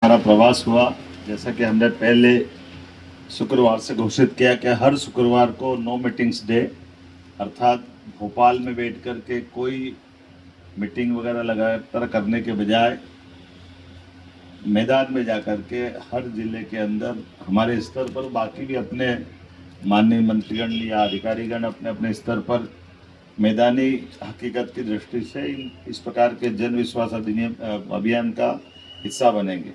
हमारा प्रवास हुआ। जैसा कि हमने पहले शुक्रवार से घोषित किया कि हर शुक्रवार को नो मीटिंग्स डे, अर्थात भोपाल में बैठ कर के कोई मीटिंग वगैरह लगातार करने के बजाय मैदान में जा कर के हर जिले के अंदर हमारे स्तर पर, बाकी भी अपने माननीय मंत्रीगण या अधिकारीगण अपने अपने स्तर पर मैदानी हकीकत की दृष्टि से इस प्रकार के जन विश्वास अधिनियम अभियान का हिस्सा बनेंगे।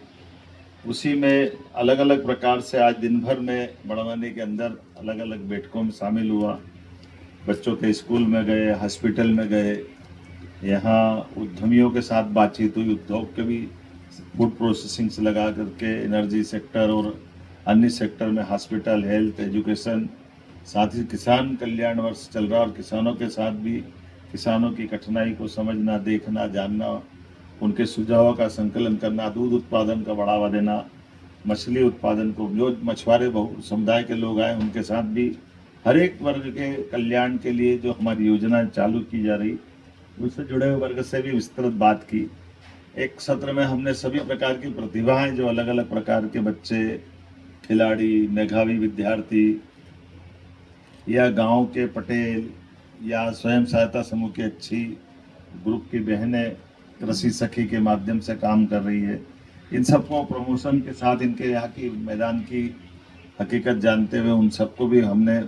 उसी में अलग अलग प्रकार से आज दिन भर में बड़वानी के अंदर अलग अलग बैठकों में शामिल हुआ। बच्चों के स्कूल में गए, हॉस्पिटल में गए, यहाँ उद्यमियों के साथ बातचीत हुई। उद्योग के भी फूड प्रोसेसिंग से लगा करके एनर्जी सेक्टर और अन्य सेक्टर में हॉस्पिटल, हेल्थ, एजुकेशन, साथ ही किसान कल्याण वर्ष चल रहा और किसानों के साथ भी किसानों की कठिनाई को समझना, देखना, जानना, उनके सुझावों का संकलन करना, दूध उत्पादन का बढ़ावा देना, मछली उत्पादन को, जो मछुआरे बहु समुदाय के लोग आए उनके साथ भी हर एक वर्ग के कल्याण के लिए जो हमारी योजना चालू की जा रही उससे जुड़े हुए वर्ग से भी विस्तृत बात की। एक सत्र में हमने सभी प्रकार की प्रतिभाएं, जो अलग अलग प्रकार के बच्चे, खिलाड़ी, मेधावी विद्यार्थी या गांव के पटेल या स्वयं सहायता समूह की अच्छी ग्रुप की बहनें कृषि सखी के माध्यम से काम कर रही है, इन सबको प्रमोशन के साथ इनके यहाँ की मैदान की हकीकत जानते हुए उन सबको भी हमने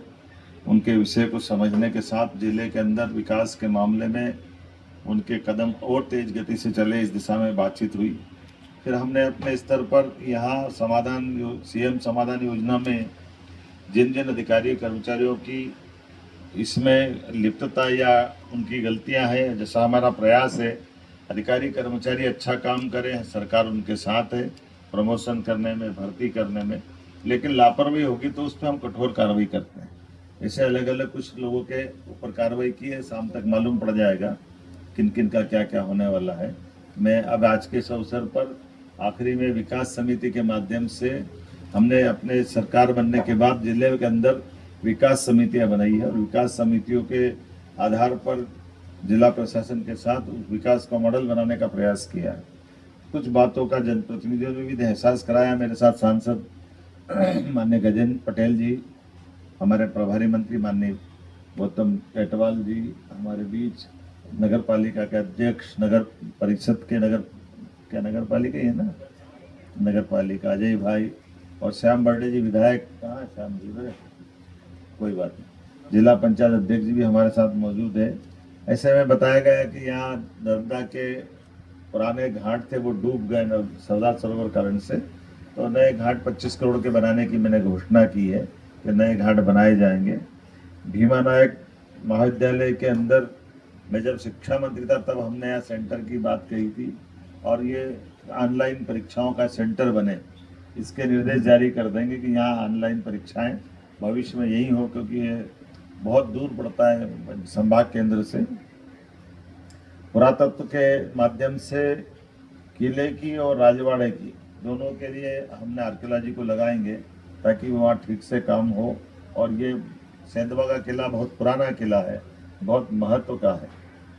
उनके विषय को समझने के साथ जिले के अंदर विकास के मामले में उनके कदम और तेज गति से चले, इस दिशा में बातचीत हुई। फिर हमने अपने स्तर पर यहाँ सीएम समाधान योजना में जिन जिन अधिकारी कर्मचारियों की इसमें लिप्तता या उनकी गलतियां हैं, जैसा हमारा प्रयास है अधिकारी कर्मचारी अच्छा काम करें, सरकार उनके साथ है प्रमोशन करने में, भर्ती करने में, लेकिन लापरवाही होगी तो उस पर हम कठोर कार्रवाई करते हैं। ऐसे अलग अलग कुछ लोगों के ऊपर कार्रवाई की है, शाम तक मालूम पड़ जाएगा किन किन का क्या क्या होने वाला है। मैं अब आज के इस अवसर पर आखिरी में विकास समिति के माध्यम से हमने अपने सरकार बनने के बाद जिले के अंदर विकास समितियां बनाई है और विकास समितियों के आधार पर जिला प्रशासन के साथ विकास का मॉडल बनाने का प्रयास किया है। कुछ बातों का जनप्रतिनिधियों ने भी एहसास कराया। मेरे साथ सांसद माननीय गजेंद्र पटेल जी, हमारे प्रभारी मंत्री माननीय गौतम कैटवाल जी हमारे बीच, नगर पालिका के अध्यक्ष, नगर परिषद के नगर पालिका ही है ना, नगर पालिका अजय भाई और श्याम बर्डे जी विधायक, कहाँ है श्याम जी? कोई बात नहीं, जिला पंचायत अध्यक्ष जी भी हमारे साथ मौजूद है। ऐसे में बताया गया कि यहाँ नर्मदा के पुराने घाट थे वो डूब गए सरदार सरोवर कारण से, तो नए घाट 25 करोड़ के बनाने की मैंने घोषणा की है कि नए घाट बनाए जाएंगे। भीमा नायक महाविद्यालय के अंदर मैं जब शिक्षा मंत्री था तब हमने यहाँ सेंटर की बात कही थी और ये ऑनलाइन परीक्षाओं का सेंटर बने, इसके निर्देश जारी कर देंगे कि यहाँ ऑनलाइन परीक्षाएं भविष्य में यही हो, क्योंकि ये बहुत दूर पड़ता है संभाग केंद्र से। पुरातत्व के माध्यम से किले की और राजवाड़े की दोनों के लिए हमने आर्कियोलॉजी को लगाएंगे ताकि वहाँ ठीक से काम हो। और ये सेंधवा का किला बहुत पुराना किला है, बहुत महत्व का है,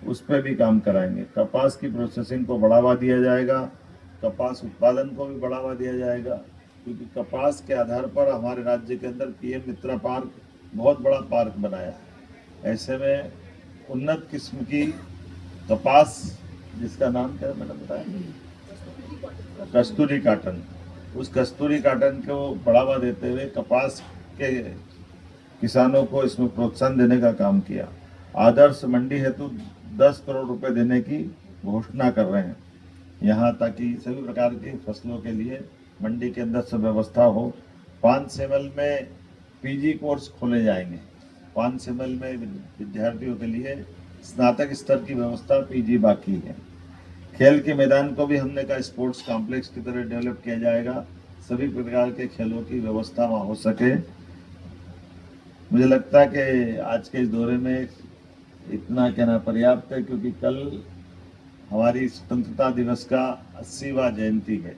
उस पर भी काम कराएंगे। कपास की प्रोसेसिंग को बढ़ावा दिया जाएगा, कपास उत्पादन को भी बढ़ावा दिया जाएगा, क्योंकि कपास के आधार पर हमारे राज्य के अंदर पीएम मित्रा पार्क बहुत बड़ा पार्क बनाया है। ऐसे में उन्नत किस्म की कपास, जिसका नाम क्या है मैंने बताया, कस्तूरी काटन, उस कस्तूरी काटन को बढ़ावा देते हुए कपास के किसानों को इसमें प्रोत्साहन देने का काम किया। आदर्श मंडी हेतु 10 करोड़ रुपए देने की घोषणा कर रहे हैं यहाँ, ताकि सभी प्रकार की फसलों के लिए मंडी के अंदर सब व्यवस्था हो। 5 सेमल में पीजी कोर्स खोले जाएंगे, 5 सेमल में विद्यार्थियों के लिए स्नातक स्तर की व्यवस्था, पीजी बाकी है। खेल के मैदान को भी हमने कहा स्पोर्ट्स कॉम्प्लेक्स की तरह डेवलप किया जाएगा, सभी प्रकार के खेलों की व्यवस्था वहाँ हो सके। मुझे लगता है कि आज के इस दौरे में इतना कहना पर्याप्त है, क्योंकि कल हमारी स्वतंत्रता दिवस का 80वां जयंती है।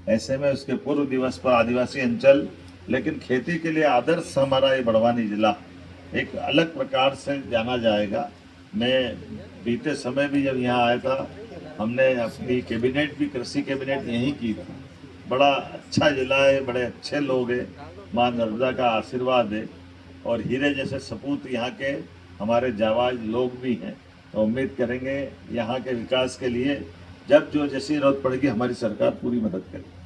ऐसे में उसके पूर्व दिवस पर आदिवासी अंचल, लेकिन खेती के लिए आदर्श हमारा ये बड़वानी जिला एक अलग प्रकार से जाना जाएगा। मैं बीते समय भी जब यहाँ आया था, हमने अपनी कैबिनेट भी, कृषि कैबिनेट यहीं की थी, बड़ा अच्छा जिला है, बड़े अच्छे लोग हैं, माँ नर्मदा का आशीर्वाद है और हीरे जैसे सपूत यहाँ के हमारे जाबाज लोग भी हैं। तो उम्मीद करेंगे यहाँ के विकास के लिए जब जो जैसी जरूरत पड़ेगी हमारी सरकार पूरी मदद करेगी।